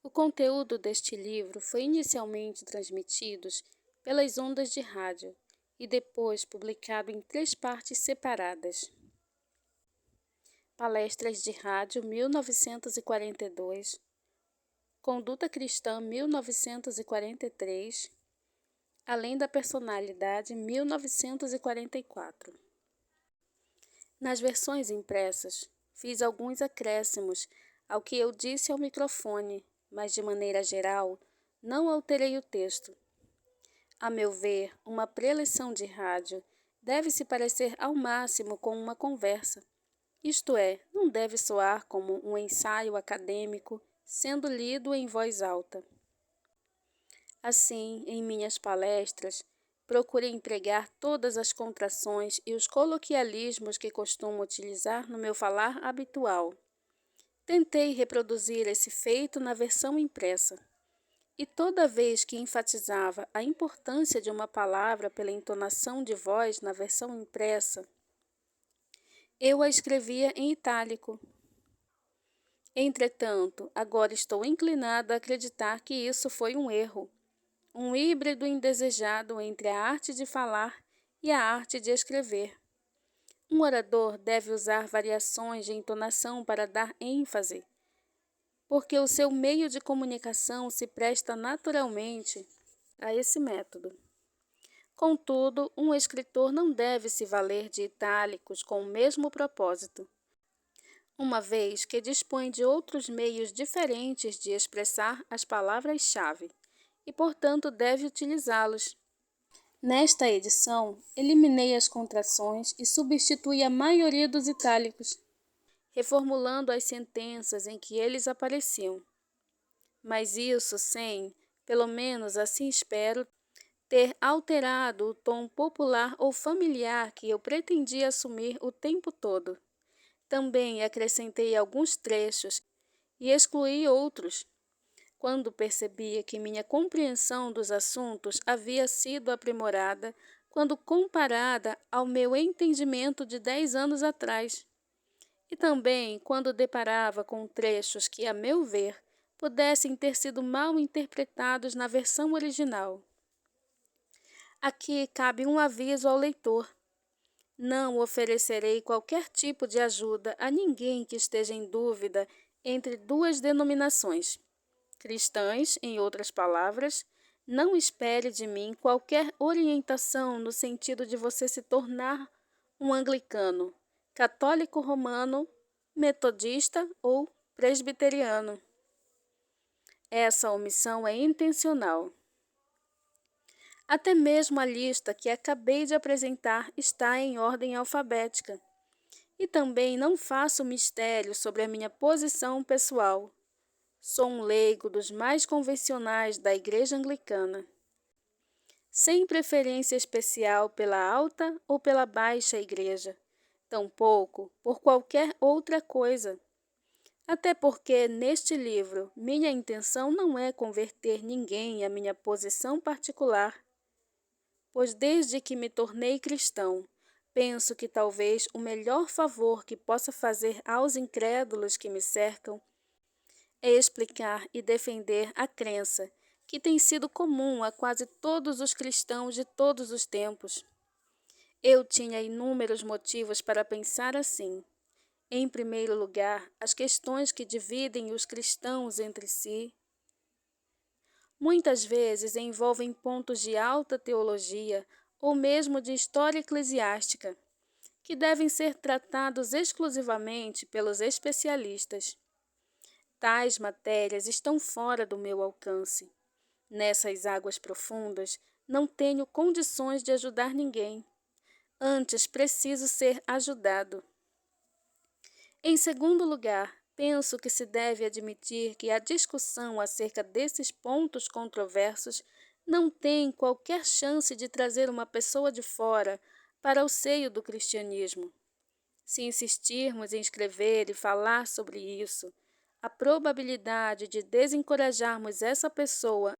O conteúdo deste livro foi inicialmente transmitido pelas ondas de rádio e depois publicado em 3 partes separadas. Palestras de Rádio 1942, Conduta Cristã 1943, Além da Personalidade 1944. Nas versões impressas, fiz alguns acréscimos ao que eu disse ao microfone, mas de maneira geral, não alterei o texto. A meu ver, uma preleção de rádio deve se parecer ao máximo com uma conversa. Isto é, não deve soar como um ensaio acadêmico sendo lido em voz alta. Assim, em minhas palestras, procurei empregar todas as contrações e os coloquialismos que costumo utilizar no meu falar habitual. Tentei reproduzir esse feito na versão impressa. E toda vez que enfatizava a importância de uma palavra pela entonação de voz na versão impressa, eu a escrevia em itálico. Entretanto, agora estou inclinada a acreditar que isso foi um erro, um híbrido indesejado entre a arte de falar e a arte de escrever. Um orador deve usar variações de entonação para dar ênfase, porque o seu meio de comunicação se presta naturalmente a esse método. Contudo, um escritor não deve se valer de itálicos com o mesmo propósito, uma vez que dispõe de outros meios diferentes de expressar as palavras-chave e, portanto, deve utilizá-los. Nesta edição, eliminei as contrações e substituí a maioria dos itálicos, reformulando as sentenças em que eles apareciam. Mas isso sem, pelo menos assim espero, ter alterado o tom popular ou familiar que eu pretendia assumir o tempo todo. Também acrescentei alguns trechos e excluí outros, quando percebia que minha compreensão dos assuntos havia sido aprimorada quando comparada ao meu entendimento de 10 anos atrás. E também quando deparava com trechos que, a meu ver, pudessem ter sido mal interpretados na versão original. Aqui cabe um aviso ao leitor. Não oferecerei qualquer tipo de ajuda a ninguém que esteja em dúvida entre duas denominações cristãs, em outras palavras. Não espere de mim qualquer orientação no sentido de você se tornar um anglicano, católico romano, metodista ou presbiteriano. Essa omissão é intencional. Até mesmo a lista que acabei de apresentar está em ordem alfabética. E também não faço mistério sobre a minha posição pessoal. Sou um leigo dos mais convencionais da Igreja Anglicana, sem preferência especial pela alta ou pela baixa igreja, tampouco por qualquer outra coisa. Até porque, neste livro, minha intenção não é converter ninguém à minha posição particular, pois desde que me tornei cristão, penso que talvez o melhor favor que possa fazer aos incrédulos que me cercam é explicar e defender a crença que tem sido comum a quase todos os cristãos de todos os tempos. Eu tinha inúmeros motivos para pensar assim. Em primeiro lugar, as questões que dividem os cristãos entre si muitas vezes envolvem pontos de alta teologia ou mesmo de história eclesiástica, que devem ser tratados exclusivamente pelos especialistas. Tais matérias estão fora do meu alcance. Nessas águas profundas, não tenho condições de ajudar ninguém. Antes, preciso ser ajudado. Em segundo lugar, penso que se deve admitir que a discussão acerca desses pontos controversos não tem qualquer chance de trazer uma pessoa de fora para o seio do cristianismo. Se insistirmos em escrever e falar sobre isso, a probabilidade de desencorajarmos essa pessoa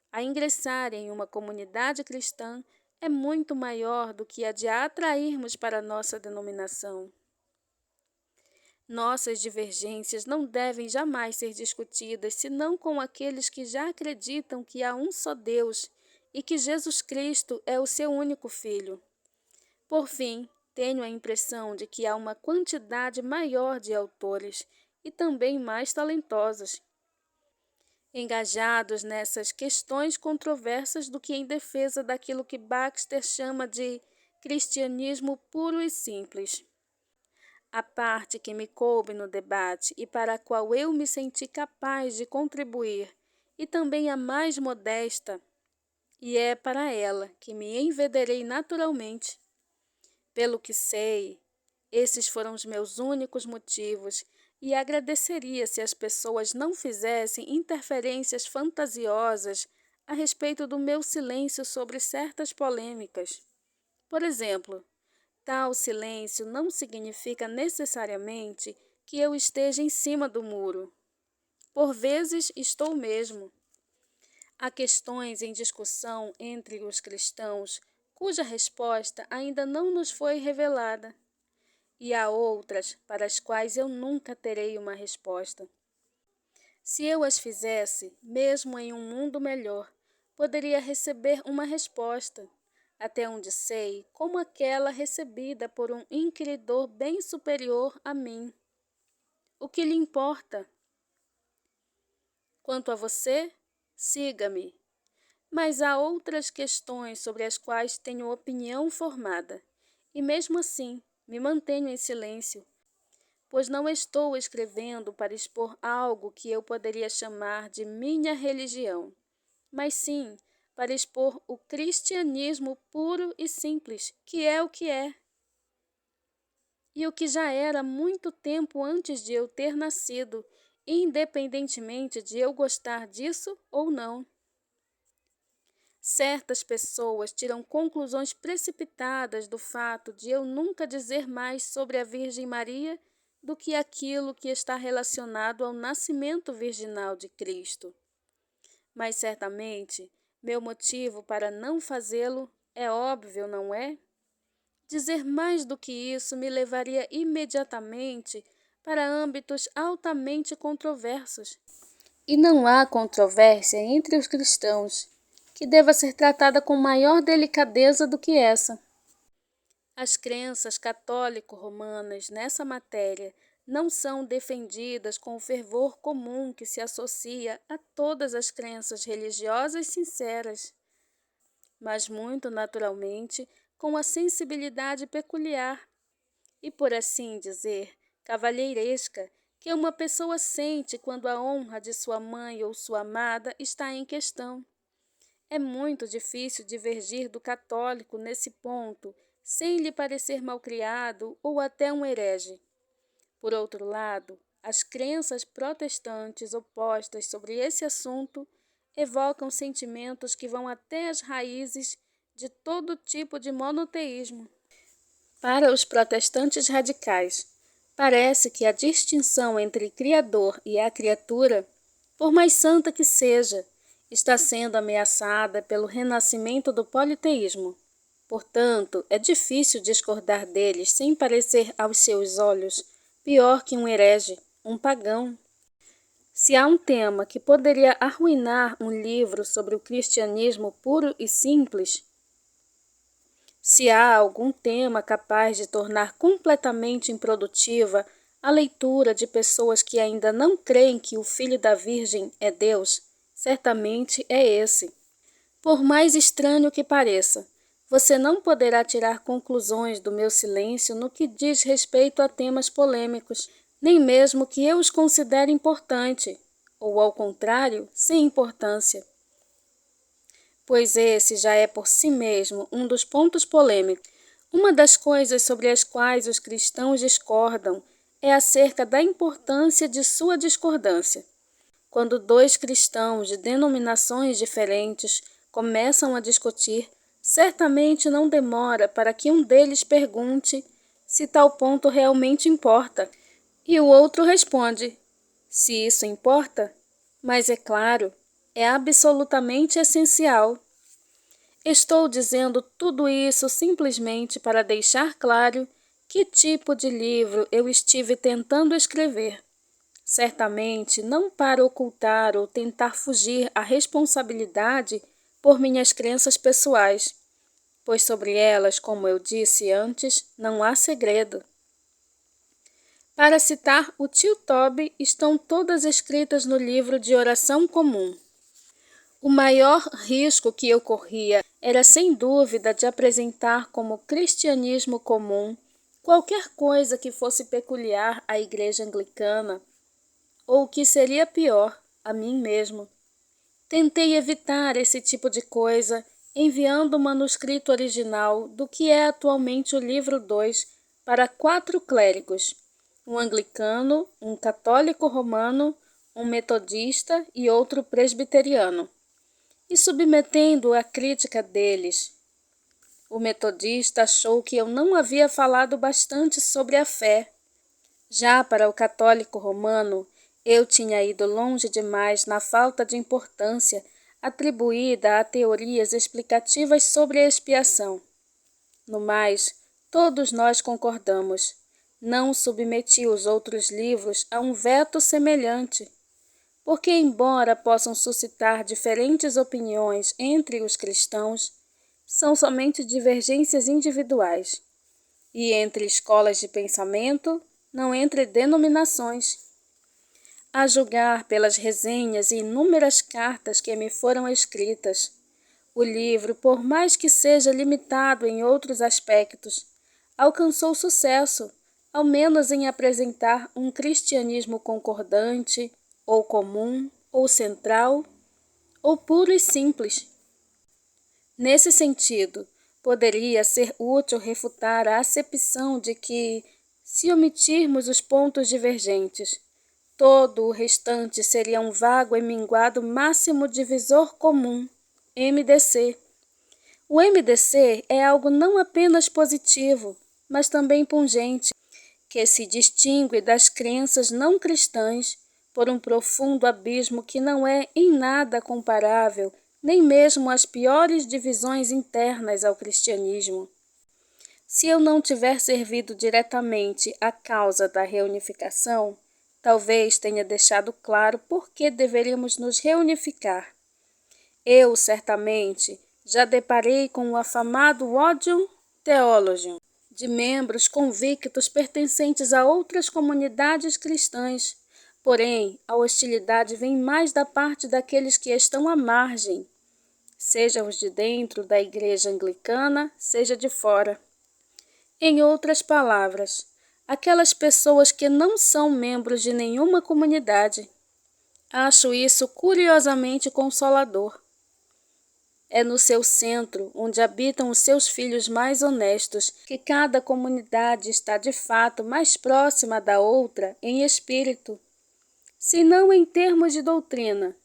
a ingressar em uma comunidade cristã é muito maior do que a de a atrairmos para a nossa denominação. Nossas divergências não devem jamais ser discutidas senão com aqueles que já acreditam que há um só Deus e que Jesus Cristo é o seu único Filho. Por fim, tenho a impressão de que há uma quantidade maior de autores e também mais talentosos, engajados nessas questões controversas do que em defesa daquilo que Baxter chama de cristianismo puro e simples. A parte que me coube no debate e para a qual eu me senti capaz de contribuir, e também a mais modesta, e é para ela que me enveredei naturalmente. Pelo que sei, esses foram os meus únicos motivos, e agradeceria se as pessoas não fizessem interferências fantasiosas a respeito do meu silêncio sobre certas polêmicas. Por exemplo, tal silêncio não significa necessariamente que eu esteja em cima do muro. Por vezes estou mesmo. Há questões em discussão entre os cristãos cuja resposta ainda não nos foi revelada, e há outras para as quais eu nunca terei uma resposta. Se eu as fizesse, mesmo em um mundo melhor, poderia receber uma resposta, até onde sei, como aquela recebida por um inquiridor bem superior a mim. O que lhe importa? Quanto a você, siga-me. Mas há outras questões sobre as quais tenho opinião formada, e mesmo assim me mantenho em silêncio, pois não estou escrevendo para expor algo que eu poderia chamar de minha religião, mas sim para expor o cristianismo puro e simples, que é o que é. E o que já era muito tempo antes de eu ter nascido, independentemente de eu gostar disso ou não. Certas pessoas tiram conclusões precipitadas do fato de eu nunca dizer mais sobre a Virgem Maria do que aquilo que está relacionado ao nascimento virginal de Cristo. Mas certamente, meu motivo para não fazê-lo é óbvio, não é? Dizer mais do que isso me levaria imediatamente para âmbitos altamente controversos. E não há controvérsia entre os cristãos que deva ser tratada com maior delicadeza do que essa. As crenças católico-romanas nessa matéria não são defendidas com o fervor comum que se associa a todas as crenças religiosas sinceras, mas muito naturalmente com a sensibilidade peculiar e, por assim dizer, cavalheiresca que uma pessoa sente quando a honra de sua mãe ou sua amada está em questão. É muito difícil divergir do católico nesse ponto, sem lhe parecer malcriado ou até um herege. Por outro lado, as crenças protestantes opostas sobre esse assunto evocam sentimentos que vão até as raízes de todo tipo de monoteísmo. Para os protestantes radicais, parece que a distinção entre Criador e a criatura, por mais santa que seja, está sendo ameaçada pelo renascimento do politeísmo. Portanto, é difícil discordar deles sem parecer aos seus olhos pior que um herege, um pagão. Se há um tema que poderia arruinar um livro sobre o cristianismo puro e simples, se há algum tema capaz de tornar completamente improdutiva a leitura de pessoas que ainda não creem que o Filho da Virgem é Deus, certamente é esse. Por mais estranho que pareça, você não poderá tirar conclusões do meu silêncio no que diz respeito a temas polêmicos, nem mesmo que eu os considere importante, ou ao contrário, sem importância. Pois esse já é por si mesmo um dos pontos polêmicos. Uma das coisas sobre as quais os cristãos discordam é acerca da importância de sua discordância. Quando dois cristãos de denominações diferentes começam a discutir, certamente não demora para que um deles pergunte se tal ponto realmente importa, e o outro responde, se isso importa, mas é claro, é absolutamente essencial. Estou dizendo tudo isso simplesmente para deixar claro que tipo de livro eu estive tentando escrever. Certamente não para ocultar ou tentar fugir à responsabilidade por minhas crenças pessoais, pois sobre elas, como eu disse antes, não há segredo. Para citar o tio Toby, estão todas escritas no livro de oração comum. O maior risco que eu corria era, sem dúvida, de apresentar como cristianismo comum qualquer coisa que fosse peculiar à Igreja Anglicana, ou, o que seria pior, a mim mesmo. Tentei evitar esse tipo de coisa, enviando o manuscrito original do que é atualmente o livro 2 para 4 clérigos, um anglicano, um católico romano, um metodista e outro presbiteriano, e submetendo a crítica deles. O metodista achou que eu não havia falado bastante sobre a fé. Já para o católico romano, eu tinha ido longe demais na falta de importância atribuída a teorias explicativas sobre a expiação. No mais, todos nós concordamos. Não submeti os outros livros a um veto semelhante, porque, embora possam suscitar diferentes opiniões entre os cristãos, são somente divergências individuais, e entre escolas de pensamento, não entre denominações. A julgar pelas resenhas e inúmeras cartas que me foram escritas, o livro, por mais que seja limitado em outros aspectos, alcançou sucesso, ao menos em apresentar um cristianismo concordante, ou comum, ou central, ou puro e simples. Nesse sentido, poderia ser útil refutar a acepção de que, se omitirmos os pontos divergentes, todo o restante seria um vago e minguado máximo divisor comum, MDC. O MDC é algo não apenas positivo, mas também pungente, que se distingue das crenças não cristãs por um profundo abismo que não é em nada comparável, nem mesmo às piores divisões internas ao cristianismo. Se eu não tiver servido diretamente à causa da reunificação, talvez tenha deixado claro por que deveríamos nos reunificar. Eu, certamente, já deparei com o afamado Odium Theologium, de membros convictos pertencentes a outras comunidades cristãs. Porém, a hostilidade vem mais da parte daqueles que estão à margem, seja os de dentro da igreja anglicana, seja de fora. Em outras palavras, aquelas pessoas que não são membros de nenhuma comunidade. Acho isso curiosamente consolador. É no seu centro, onde habitam os seus filhos mais honestos, que cada comunidade está de fato mais próxima da outra em espírito, se não em termos de doutrina.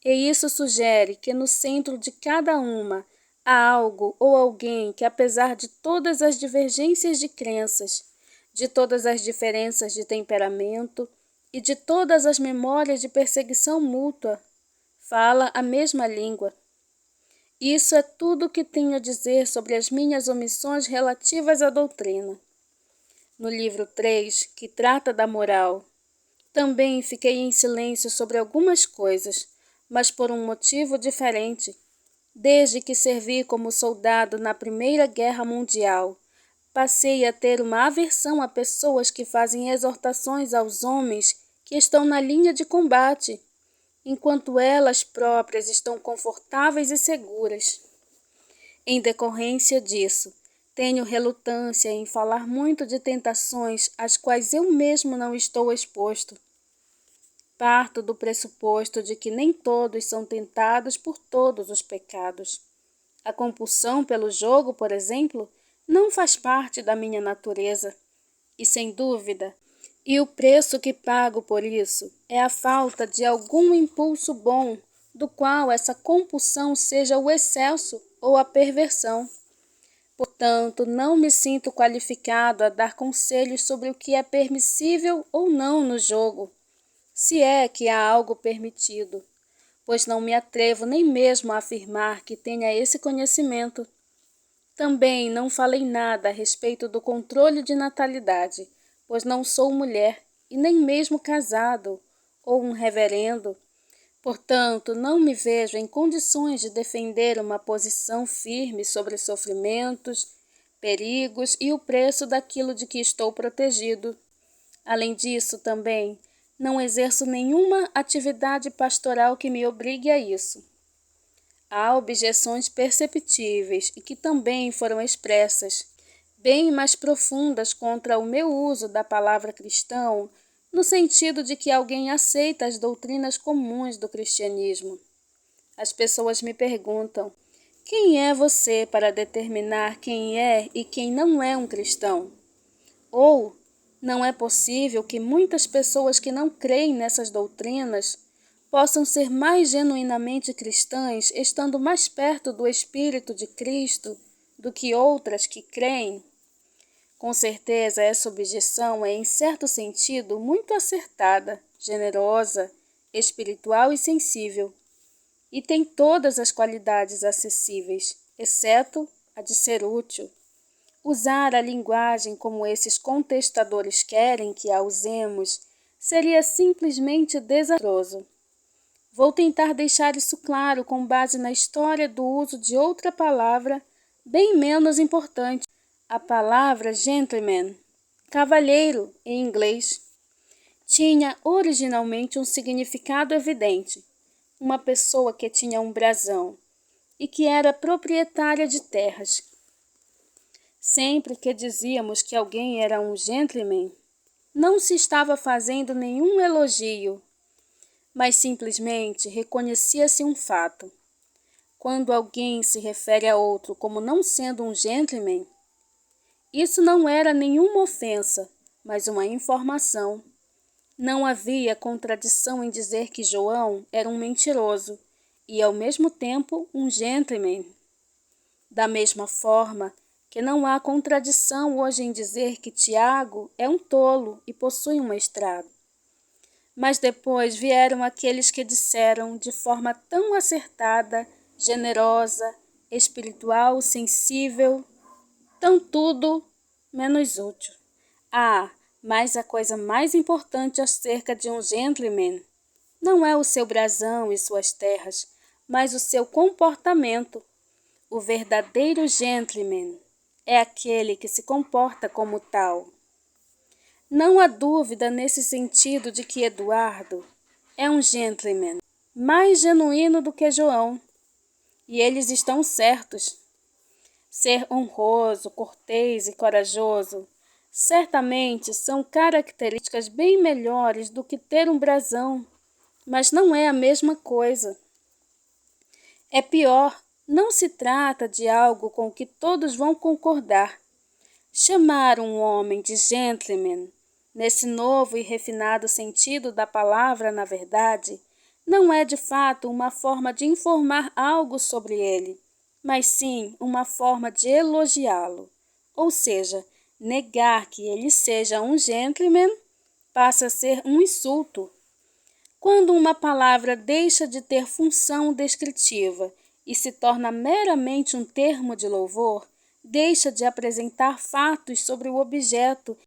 E isso sugere que no centro de cada uma há algo ou alguém que, apesar de todas as divergências de crenças, de todas as diferenças de temperamento e de todas as memórias de perseguição mútua, fala a mesma língua. Isso é tudo o que tenho a dizer sobre as minhas omissões relativas à doutrina. No livro 3, que trata da moral, também fiquei em silêncio sobre algumas coisas, mas por um motivo diferente. Desde que servi como soldado na Primeira Guerra Mundial, passei a ter uma aversão a pessoas que fazem exortações aos homens que estão na linha de combate, enquanto elas próprias estão confortáveis e seguras. Em decorrência disso, tenho relutância em falar muito de tentações às quais eu mesmo não estou exposto. Parto do pressuposto de que nem todos são tentados por todos os pecados. A compulsão pelo jogo, por exemplo, não faz parte da minha natureza. E, sem dúvida, o preço que pago por isso é a falta de algum impulso bom, do qual essa compulsão seja o excesso ou a perversão. Portanto, não me sinto qualificado a dar conselhos sobre o que é permissível ou não no jogo, se é que há algo permitido, pois não me atrevo nem mesmo a afirmar que tenha esse conhecimento. Também não falei nada a respeito do controle de natalidade, pois não sou mulher e nem mesmo casado ou um reverendo. Portanto, não me vejo em condições de defender uma posição firme sobre sofrimentos, perigos e o preço daquilo de que estou protegido. Além disso, também, não exerço nenhuma atividade pastoral que me obrigue a isso. Há objeções perceptíveis e que também foram expressas, bem mais profundas contra o meu uso da palavra cristão, no sentido de que alguém aceita as doutrinas comuns do cristianismo. As pessoas me perguntam: quem é você para determinar quem é e quem não é um cristão? Ou, não é possível que muitas pessoas que não creem nessas doutrinas possam ser mais genuinamente cristãs, estando mais perto do Espírito de Cristo do que outras que creem? Com certeza, essa objeção é, em certo sentido, muito acertada, generosa, espiritual e sensível, e tem todas as qualidades acessíveis, exceto a de ser útil. Usar a linguagem como esses contestadores querem que a usemos seria simplesmente desastroso. Vou tentar deixar isso claro com base na história do uso de outra palavra bem menos importante, a palavra gentleman, cavalheiro em inglês. Tinha originalmente um significado evidente, uma pessoa que tinha um brasão e que era proprietária de terras. Sempre que dizíamos que alguém era um gentleman, não se estava fazendo nenhum elogio, mas simplesmente reconhecia-se um fato. Quando alguém se refere a outro como não sendo um gentleman, isso não era nenhuma ofensa, mas uma informação. Não havia contradição em dizer que João era um mentiroso e, ao mesmo tempo, um gentleman. Da mesma forma que não há contradição hoje em dizer que Tiago é um tolo e possui um mestrado. Mas depois vieram aqueles que disseram de forma tão acertada, generosa, espiritual, sensível, tão tudo menos útil. Mas a coisa mais importante acerca de um gentleman não é o seu brasão e suas terras, mas o seu comportamento. O verdadeiro gentleman é aquele que se comporta como tal. Não há dúvida nesse sentido de que Eduardo é um gentleman, mais genuíno do que João. E eles estão certos. Ser honroso, cortês e corajoso certamente são características bem melhores do que ter um brasão, mas não é a mesma coisa. É pior, não se trata de algo com que todos vão concordar. Chamar um homem de gentleman, nesse novo e refinado sentido da palavra, na verdade, não é de fato uma forma de informar algo sobre ele, mas sim uma forma de elogiá-lo. Ou seja, negar que ele seja um gentleman passa a ser um insulto. Quando uma palavra deixa de ter função descritiva e se torna meramente um termo de louvor, deixa de apresentar fatos sobre o objeto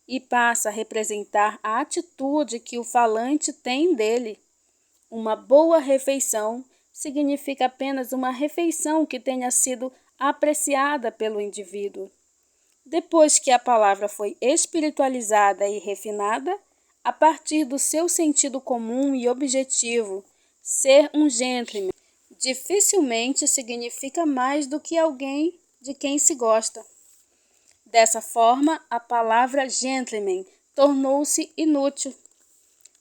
e passa a representar a atitude que o falante tem dele. Uma boa refeição significa apenas uma refeição que tenha sido apreciada pelo indivíduo. Depois que a palavra foi espiritualizada e refinada, a partir do seu sentido comum e objetivo, ser um gentleman dificilmente significa mais do que alguém de quem se gosta. Dessa forma, a palavra gentleman tornou-se inútil.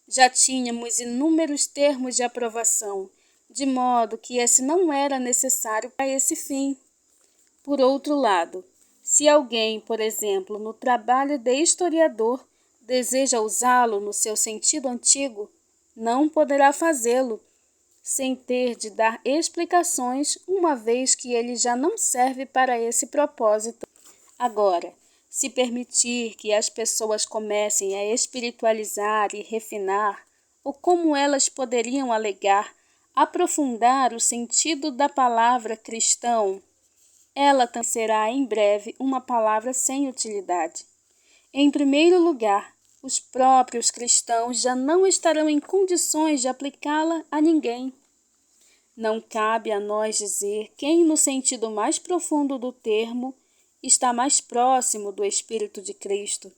Já tínhamos inúmeros termos de aprovação, de modo que esse não era necessário para esse fim. Por outro lado, se alguém, por exemplo, no trabalho de historiador, deseja usá-lo no seu sentido antigo, não poderá fazê-lo sem ter de dar explicações, uma vez que ele já não serve para esse propósito. Agora, se permitir que as pessoas comecem a espiritualizar e refinar, ou como elas poderiam alegar, aprofundar o sentido da palavra cristão, ela também será em breve uma palavra sem utilidade. Em primeiro lugar, os próprios cristãos já não estarão em condições de aplicá-la a ninguém. Não cabe a nós dizer quem, no sentido mais profundo do termo, está mais próximo do Espírito de Cristo.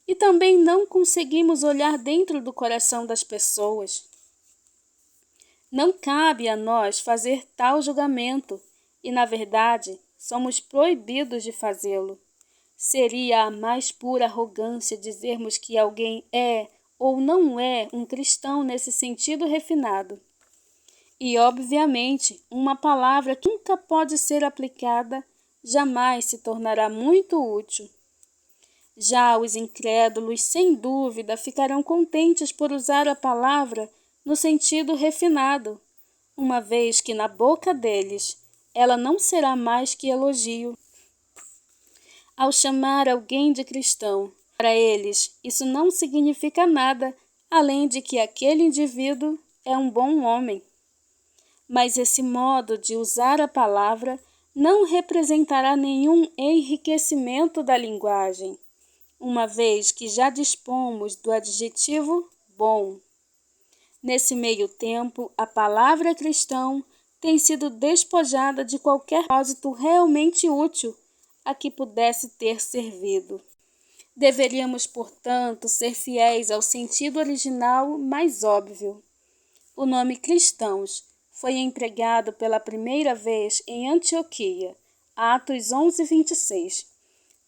E também não conseguimos olhar dentro do coração das pessoas. Não cabe a nós fazer tal julgamento, e, na verdade, somos proibidos de fazê-lo. Seria a mais pura arrogância dizermos que alguém é ou não é um cristão nesse sentido refinado. E, obviamente, uma palavra que nunca pode ser aplicada jamais se tornará muito útil. Já os incrédulos, sem dúvida, ficarão contentes por usar a palavra no sentido refinado, uma vez que na boca deles ela não será mais que elogio. Ao chamar alguém de cristão, para eles isso não significa nada além de que aquele indivíduo é um bom homem. Mas esse modo de usar a palavra não representará nenhum enriquecimento da linguagem, uma vez que já dispomos do adjetivo bom. Nesse meio tempo, a palavra cristão tem sido despojada de qualquer propósito realmente útil a que pudesse ter servido. Deveríamos, portanto, ser fiéis ao sentido original mais óbvio. O nome cristãos foi empregado pela primeira vez em Antioquia, Atos 11:26,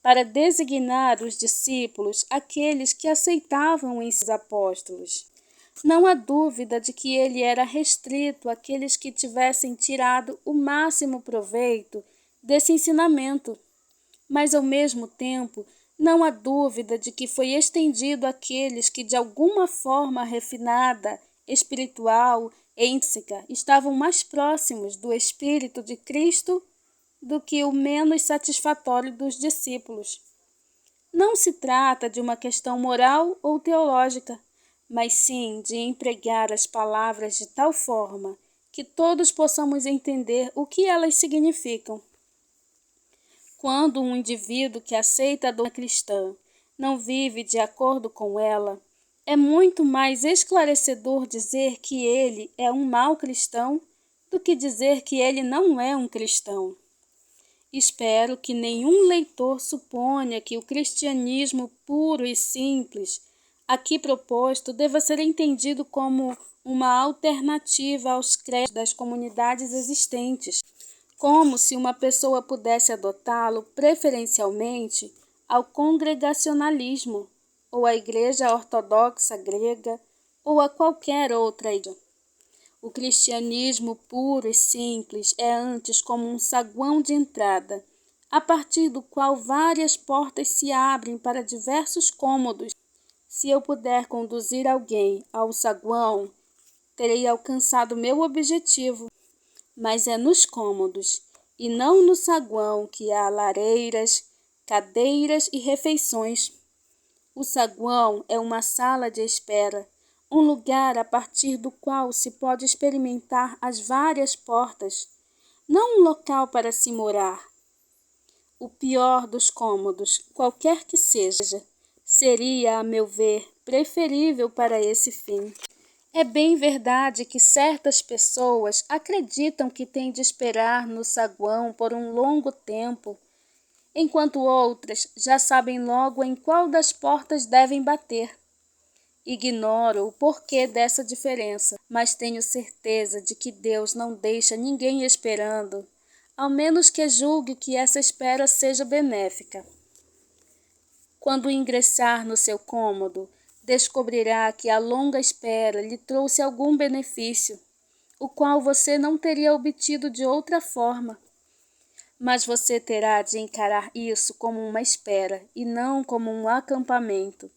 para designar os discípulos, aqueles que aceitavam em seus apóstolos. Não há dúvida de que ele era restrito àqueles que tivessem tirado o máximo proveito desse ensinamento, mas ao mesmo tempo não há dúvida de que foi estendido àqueles que de alguma forma refinada, espiritual e intrínseca estavam mais próximos do Espírito de Cristo do que o menos satisfatório dos discípulos. Não se trata de uma questão moral ou teológica, mas sim de empregar as palavras de tal forma que todos possamos entender o que elas significam. Quando um indivíduo que aceita a doutrina cristã não vive de acordo com ela, é muito mais esclarecedor dizer que ele é um mau cristão do que dizer que ele não é um cristão. Espero que nenhum leitor suponha que o cristianismo puro e simples, aqui proposto, deva ser entendido como uma alternativa aos credos das comunidades existentes, como se uma pessoa pudesse adotá-lo preferencialmente ao congregacionalismo, ou à Igreja Ortodoxa grega, ou a qualquer outra igreja. O cristianismo puro e simples é antes como um saguão de entrada, a partir do qual várias portas se abrem para diversos cômodos. Se eu puder conduzir alguém ao saguão, terei alcançado meu objetivo, mas é nos cômodos, e não no saguão que há lareiras, cadeiras e refeições. O saguão é uma sala de espera, um lugar a partir do qual se pode experimentar as várias portas, não um local para se morar. O pior dos cômodos, qualquer que seja, seria, a meu ver, preferível para esse fim. É bem verdade que certas pessoas acreditam que têm de esperar no saguão por um longo tempo, enquanto outras já sabem logo em qual das portas devem bater. Ignoro o porquê dessa diferença, mas tenho certeza de que Deus não deixa ninguém esperando, ao menos que julgue que essa espera seja benéfica. Quando ingressar no seu cômodo, descobrirá que a longa espera lhe trouxe algum benefício, o qual você não teria obtido de outra forma. Mas você terá de encarar isso como uma espera e não como um acampamento.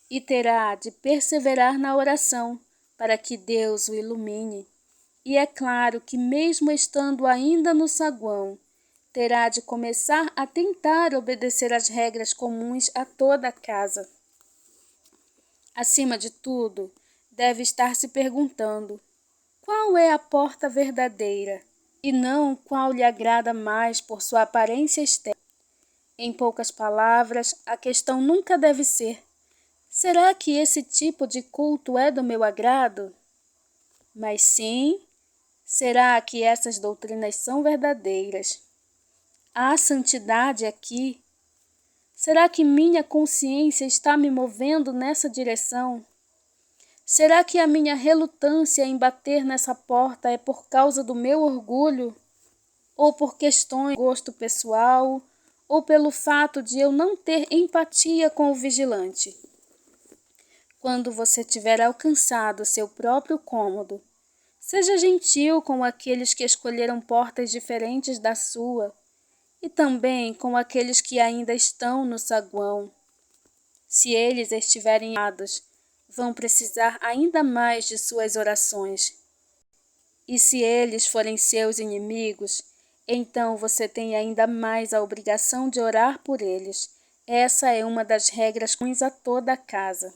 E terá de perseverar na oração para que Deus o ilumine. E é claro que, mesmo estando ainda no saguão, terá de começar a tentar obedecer às regras comuns a toda a casa. Acima de tudo, deve estar se perguntando: qual é a porta verdadeira e não qual lhe agrada mais por sua aparência externa. Em poucas palavras, a questão nunca deve ser: será que esse tipo de culto é do meu agrado? Mas sim, será que essas doutrinas são verdadeiras? Há santidade aqui? Será que minha consciência está me movendo nessa direção? Será que a minha relutância em bater nessa porta é por causa do meu orgulho? Ou por questões de gosto pessoal? Ou pelo fato de eu não ter empatia com o vigilante? Quando você tiver alcançado seu próprio cômodo, seja gentil com aqueles que escolheram portas diferentes da sua e também com aqueles que ainda estão no saguão. Se eles estiverem errados, vão precisar ainda mais de suas orações. E se eles forem seus inimigos, então você tem ainda mais a obrigação de orar por eles. Essa é uma das regras comuns a toda a casa.